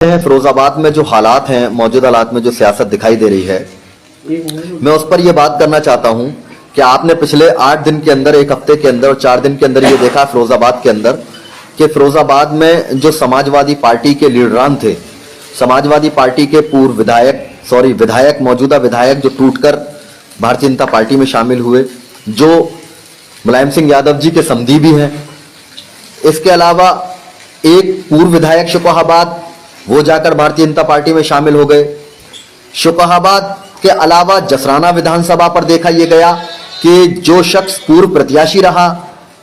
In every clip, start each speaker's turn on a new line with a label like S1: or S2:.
S1: हैं फिरोजाबाद में जो हालात हैं, मौजूदा हालात में जो सियासत दिखाई दे रही है, मैं उस पर यह बात करना चाहता हूं कि आपने पिछले 8 दिन के अंदर, 1 हफ्ते के अंदर और 4 दिन के अंदर ये देखा फिरोजाबाद के अंदर कि फिरोजाबाद में जो समाजवादी पार्टी के लीडरान थे, समाजवादी पार्टी के पूर्व विधायक मौजूदा विधायक जो टूटकर भारतीय जनता पार्टी में शामिल हुए, जो मुलायम सिंह यादव जी के समधी भी हैं, इसके अलावा एक पूर्व विधायक शुकोहाबाद, वो जाकर भारतीय जनता पार्टी में शामिल हो गए। शुकोहाबाद के अलावा जसराना विधानसभा पर देखा यह गया कि जो शख्स पूर्व प्रत्याशी रहा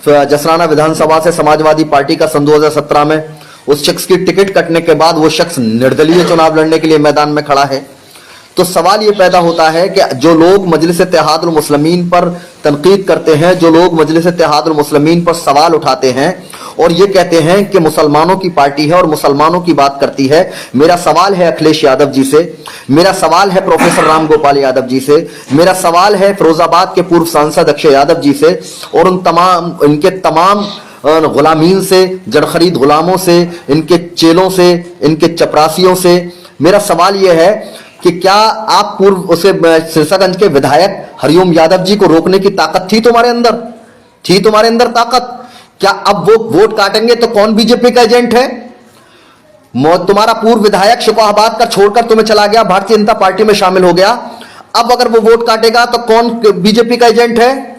S1: जसराना विधानसभा से समाजवादी पार्टी का सन 2017 में, उस शख्स की टिकट कटने के बाद वो शख्स निर्दलीय चुनाव लड़ने के लिए मैदान में खड़ा है। तो सवाल ये पैदा होता है कि जो लोग मजलिस इत्तेहादुल मुस्लिमीन पर तनकीद करते हैं, जो लोग मजलिस इत्तेहादुल मुस्लिमीन पर सवाल उठाते हैं और ये कहते हैं कि मुसलमानों की पार्टी है और मुसलमानों की बात करती है, मेरा सवाल है अखिलेश यादव जी से, मेरा सवाल है प्रोफेसर राम गोपाल यादव जी से, मेरा सवाल है फिरोजाबाद के पूर्व सांसद अक्षय यादव जी से और इनके तमाम गुलामीन से, जड़ खरीद गुलामों से, इनके चेलों से, इनके चपरासियों से। मेरा सवाल यह है कि क्या आप पूर्व उसे सिरसागंज के विधायक हरिओम यादव जी को रोकने की ताकत थी तुम्हारे अंदर? थी तुम्हारे अंदर ताकत? क्या अब वो वोट काटेंगे तो कौन बीजेपी का एजेंट है? तुम्हारा पूर्व विधायक शुकोहाबाद का छोड़कर तुम्हें चला गया, भारतीय जनता पार्टी में शामिल हो गया। अब अगर वो वोट काटेगा तो कौन बीजेपी का एजेंट है?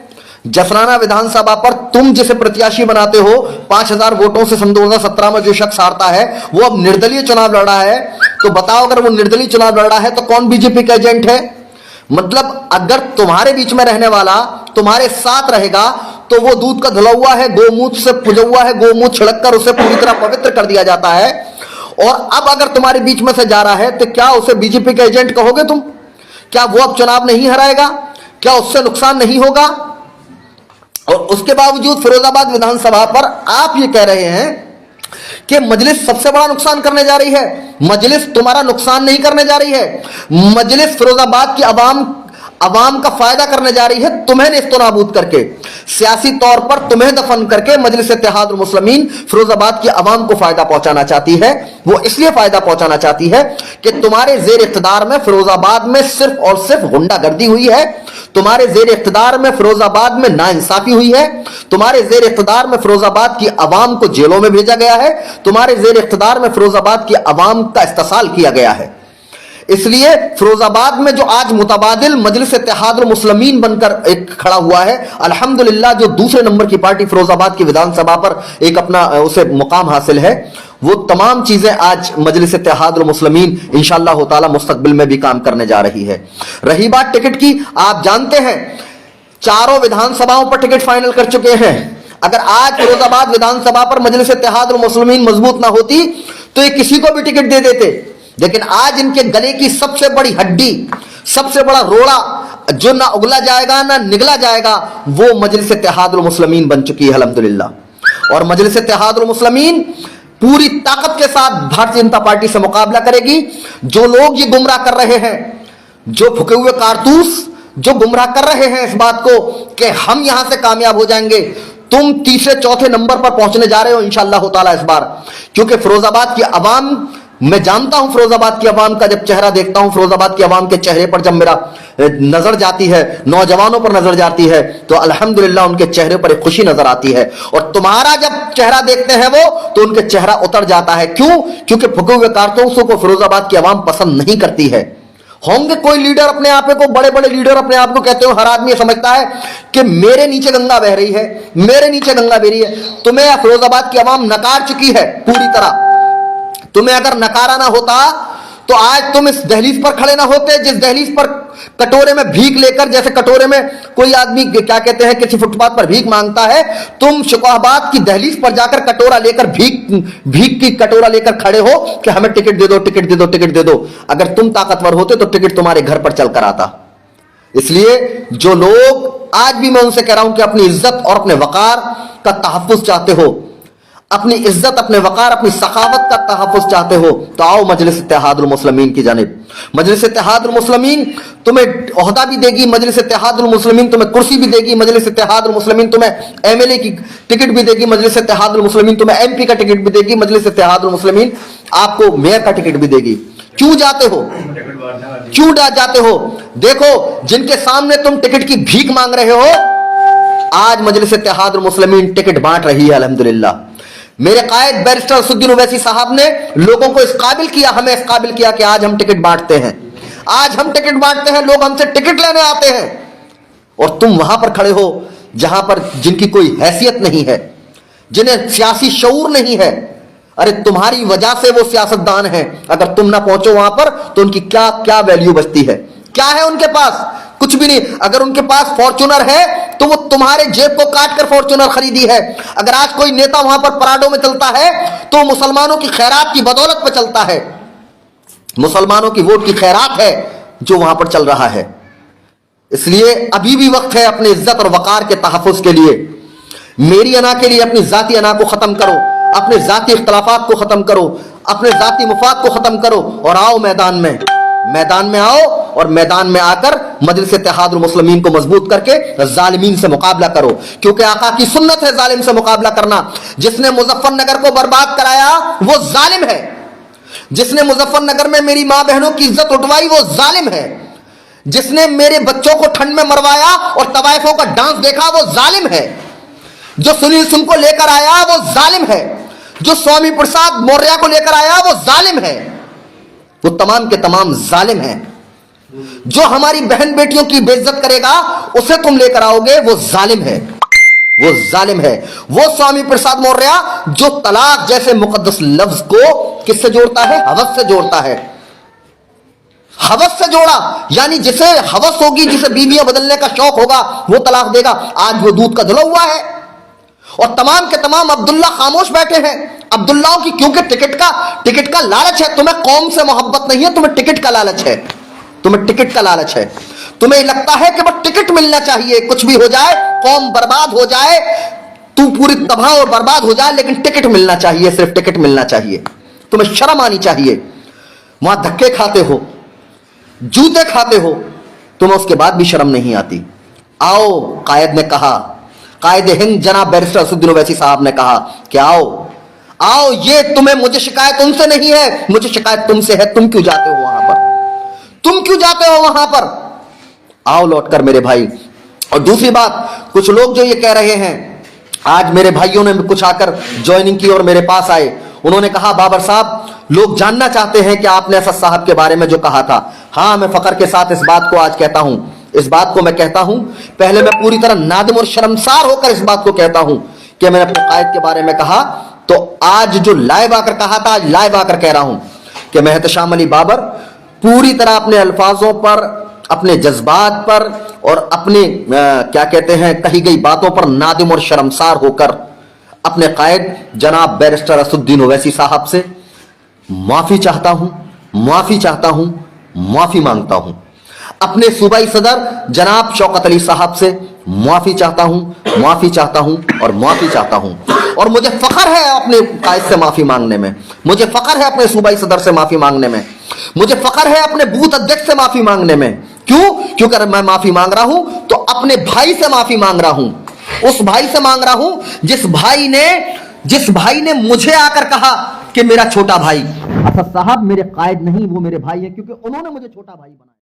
S1: जसराना विधानसभा पर तुम जिसे प्रत्याशी बनाते हो, 5000 वोटों से सन 2017 में जो शख्स हारता है, वो अब निर्दलीय चुनाव लड़ रहा है। तो बताओ, अगर वो निर्दलीय चुनाव लड़ रहा है तो कौन बीजेपी का एजेंट है? मतलब अगर तुम्हारे बीच में रहने वाला तुम्हारे साथ रहेगा तो वो दूध का धुला हुआ है, गोमूत्र से पुजा हुआ है, गोमूत्र छिड़क कर उसे पूरी तरह पवित्र कर दिया जाता है। और अब अगर तुम्हारे बीच में से जा रहा है तो क्या उसे बीजेपी का एजेंट कहोगे तुम? क्या वो अब चुनाव नहीं हराएगा? क्या उससे नुकसान नहीं होगा? और उसके बावजूद फिरोजाबाद विधानसभा पर आप ये कह रहे हैं कि मजलिस सबसे बड़ा नुकसान करने जा रही है। मजलिस तुम्हारा नुकसान नहीं करने जा रही है, मजलिस फिरोजाबाद की अवाम का फायदा करने जा रही है। तुम्हें नेस्तनाबूद करके, सियासी तौर पर तुम्हें दफन करके मजलिस इत्तेहादुल मुस्लिमीन फिरोजाबाद की अवाम को फायदा पहुंचाना चाहती है। वो इसलिए फायदा पहुंचाना चाहती है कि तुम्हारे जेर इख्तिदार में फिरोजाबाद में सिर्फ और सिर्फ गुंडागर्दी हुई है, तुम्हारे जेर इख्तिदार में फिरोजाबाद में नाइंसाफी हुई है, तुम्हारे जेर इख्तिदार में फिरोजाबाद की अवाम को जेलों में भेजा गया है, तुम्हारे जेर इख्तिदार में फिरोजाबाद की अवाम का इस्तेसाल किया गया है। इसलिए फिरोजाबाद में जो आज मुतबादिल मजलिस इत्तेहादुल मुस्लिमीन बनकर एक खड़ा हुआ है, अल्हम्दुलिल्लाह, जो दूसरे नंबर की पार्टी फिरोजाबाद की विधानसभा पर एक अपना उसे मुकाम हासिल है, वो तमाम चीजें आज मजलिस इत्तेहादुल मुस्लिमीन इंशाअल्लाह ताला मुस्तकबिल में भी काम करने जा रही है। रही बात टिकट की, आप जानते हैं 4 विधानसभाओं पर टिकट फाइनल कर चुके हैं। अगर आज फिरोजाबाद विधानसभा पर मजलिस इत्तेहादुल मुस्लिमीन मजबूत ना होती तो ये किसी को भी टिकट दे देते, लेकिन आज इनके गले की सबसे बड़ी हड्डी, सबसे बड़ा रोड़ा जो ना उगला जाएगा ना निगला जाएगा, वो मजलिस इत्तेहादुल मुस्लिमीन बन चुकी है अल्हम्दुलिल्लाह। और मजलिस इत्तेहादुल मुस्लिमीन पूरी ताकत के साथ भारतीय जनता पार्टी से मुकाबला करेगी। जो लोग ये गुमराह कर रहे हैं, जो फूके हुए कारतूस जो गुमराह कर रहे हैं इस बात को कि हम यहां से कामयाब हो जाएंगे, तुम तीसरे चौथे नंबर पर पहुंचने जा रहे हो इंशाअल्लाह ताला इस बार। क्योंकि फिरोजाबाद की अवाम, मैं जानता हूं फिरोजाबाद की अवाम का जब चेहरा देखता हूं, फिरोजाबाद की अवाम के चेहरे पर जब मेरा नजर जाती है, नौजवानों पर नजर जाती है, तो अल्हम्दुलिल्लाह उनके चेहरे पर एक खुशी नजर आती है। और तुम्हारा जब चेहरा देखते हैं वो, तो उनके चेहरा उतर जाता है। क्यों? क्योंकि फूके हुए कारतूसों को फिरोजाबाद की अवाम पसंद नहीं करती है। होंगे कोई लीडर अपने आप को, बड़े बड़े लीडर अपने आप को कहते हो, हर आदमी समझता है कि मेरे नीचे गंगा बह रही है, मेरे नीचे गंगा बह रही है। तुम्हें फिरोजाबाद की अवाम नकार चुकी है पूरी तरह। तुम्हें अगर नकारा ना होता तो आज तुम इस दहलीज पर खड़े ना होते, जिस दहलीज पर कटोरे में भीख लेकर, जैसे कटोरे में कोई आदमी क्या कहते हैं किसी फुटपाथ पर भीख मांगता है, तुम शुकोहाबाद की दहलीज पर जाकर कटोरा लेकर भीख की कटोरा लेकर खड़े हो कि हमें टिकट दे दो, टिकट दे दो, टिकट दे दो। अगर तुम ताकतवर होते तो टिकट तुम्हारे घर पर चलकर आता। इसलिए जो लोग, आज भी मैं उनसे कह रहा हूं कि अपनी इज्जत और अपने वकार का तहफ्फुज चाहते हो, अपनी इज्जत, अपने वकार, अपनी सखावत का तहफ़्फ़ुज़ चाहते हो तो आओ मजलिस इत्तेहादुल मुस्लिमीन की जानिब। मजलिस इत्तेहादुल मुस्लिमीन तुम्हें ओहदा भी देगी, मजलिस इत्तेहादुल मुस्लिमीन तुम्हें कुर्सी भी देगी, मजलिस इत्तेहादुल मुस्लिमीन तुम्हें एमएलए की टिकट भी देगी, मजलिस इत्तेहादुल मुस्लिमीन तुम्हें एमपी का टिकट भी देगी, मजलिस इत्तेहादुल मुस्लिमीन आपको मेयर का टिकट भी देगी। क्यों जाते हो? क्यों जाते हो? देखो, जिनके सामने तुम टिकट की भीख मांग रहे हो, आज मजलिस इत्तेहादुल मुस्लिमीन टिकट बांट रही है अल्हम्दुलिल्लाह। मेरे कायद बैरिस्टर असदुद्दीन ओवैसी साहब ने लोगों को इस काबिल किया, हमें इस काबिल किया कि आज हम टिकट बांटते हैं। आज हम टिकट बांटते हैं, लोग हमसे टिकट लेने आते हैं और तुम वहां पर खड़े हो जहां पर जिनकी कोई हैसियत नहीं है, जिन्हें सियासी शऊर नहीं है। अरे तुम्हारी वजह से वो सियासतदान है, अगर तुम ना पहुंचो वहां पर तो उनकी क्या क्या वैल्यू बचती है? क्या है उनके पास? कुछ भी नहीं। अगर उनके पास फॉर्च्यूनर है तो वो तुम्हारे जेब को काट कर फॉर्च्यूनर खरीदी है। अगर आज कोई नेता वहां पर पराडो में चलता है तो मुसलमानों की खैरात की बदौलत पर चलता है, मुसलमानों की वोट की खैरात है जो वहां पर चल रहा है। इसलिए अभी भी वक्त है अपनी इज्जत और वकार के तहफ़्फ़ुज़ के लिए। मेरी अना के लिए अपनी जाती अना को खत्म करो, अपने जाती इख्तलाफात को खत्म करो, अपने जाती मुफाद को खत्म करो और आओ मैदान में। मैदान में आओ और मैदान में आकर मजलिस इत्तेहादुल मुस्लिमीन को मजबूत करके जालिमीन से मुकाबला करो, क्योंकि आका की सुन्नत है जालिम से मुकाबला करना। जिसने मुजफ्फरनगर को बर्बाद कराया वो जालिम है, जिसने मुजफ्फरनगर में मेरी मां बहनों की इज्जत उठवाई वो जालिम है, जिसने मेरे बच्चों को ठंड में मरवाया और तवाइफों का डांस देखा वो जालिम है, जो सुनील सिंह को लेकर आया वो जालिम है, जो स्वामी प्रसाद मौर्य को लेकर आया वो जालिम है। वो तमाम के तमाम जालिम हैं। जो हमारी बहन बेटियों की बेइज्जत करेगा उसे तुम लेकर आओगे, वो जालिम है, वो जालिम है। वो स्वामी प्रसाद मौर्य जो तलाक जैसे मुकद्दस लफ्ज को किससे जोड़ता है? हवस से जोड़ता है। हवस से जोड़ा, यानी जिसे हवस होगी, जिसे बीवियां बदलने का शौक होगा वो तलाक देगा। आज वो दूध का धुला हुआ है और तमाम के तमाम अब्दुल्ला खामोश बैठे हैं। अब्दुल्लाओं की क्योंकि टिकट का लालच है। तुम्हें कौम से मोहब्बत नहीं है, तुम्हें टिकट का लालच है, तुम्हें टिकट का लालच है। तुम्हें लगता है कि बस टिकट मिलना चाहिए, कुछ भी हो जाए, कौम बर्बाद हो जाए, तू पूरी तबाह और बर्बाद हो जाए, लेकिन टिकट मिलना चाहिए, सिर्फ टिकट मिलना चाहिए। तुम्हें शर्म आनी चाहिए। वहां धक्के खाते हो, जूते खाते हो, तुम्हें उसके बाद भी शर्म नहीं आती। आओ, कायद ने कहा, कायद हिंद जनाब बैरिस्टर असदुद्दीन ओवैसी साहब ने कहा कि आओ आओ, ये तुम्हें, मुझे शिकायत उनसे नहीं है, मुझे शिकायत तुमसे है। तुम क्यों जाते हो वहां पर? तुम क्यों जाते हो वहां पर? आओ लौटकर मेरे भाई। और दूसरी बात, कुछ लोग जो ये कह रहे हैं, आज मेरे भाइयों ने कुछ आकर ज्वाइनिंग की और मेरे पास आए, उन्होंने कहा बाबर साहब, लोग जानना चाहते हैं कि आपने असद साहब के बारे में जो कहा था। हाँ, मैं फख्र के साथ इस बात को आज कहता हूं, इस बात को मैं कहता हूं। पहले मैं पूरी तरह नादिम और शर्मसार होकर इस बात को कहता हूं कि मैंने अपने कायद के बारे में कहा, तो आज जो लाइव आकर कहा था, आज लाइव आकर कह रहा हूं कि मैं एहतशाम अली बाबर पूरी तरह अपने अल्फाजों पर, अपने जज्बात पर और अपने क्या कहते हैं कही गई बातों पर नादिम और शर्मसार होकर अपने कायद जनाब बैरिस्टर असदुद्दीन ओवैसी साहब से माफी चाहता हूं, माफी चाहता हूं, माफी मांगता हूं। अपने सूबाई सदर जनाब शौकत अली साहब से माफी चाहता हूं, माफी चाहता हूं और माफी चाहता हूं। और मुझे फख्र है अपने कायद से माफी मांगने में, मुझे फख्र है अपने सूबाई सदर से माफी मांगने में, मुझे फख्र है अपने बूथ अध्यक्ष से माफी मांगने में। क्यों? क्योंकि अगर मैं माफी मांग रहा हूं तो अपने भाई से माफी मांग रहा हूं, उस भाई से मांग रहा हूं जिस भाई ने मुझे आकर कहा कि मेरा छोटा भाई असद साहब मेरे कायद नहीं, वो मेरे भाई है, क्योंकि उन्होंने मुझे छोटा भाई बनाया।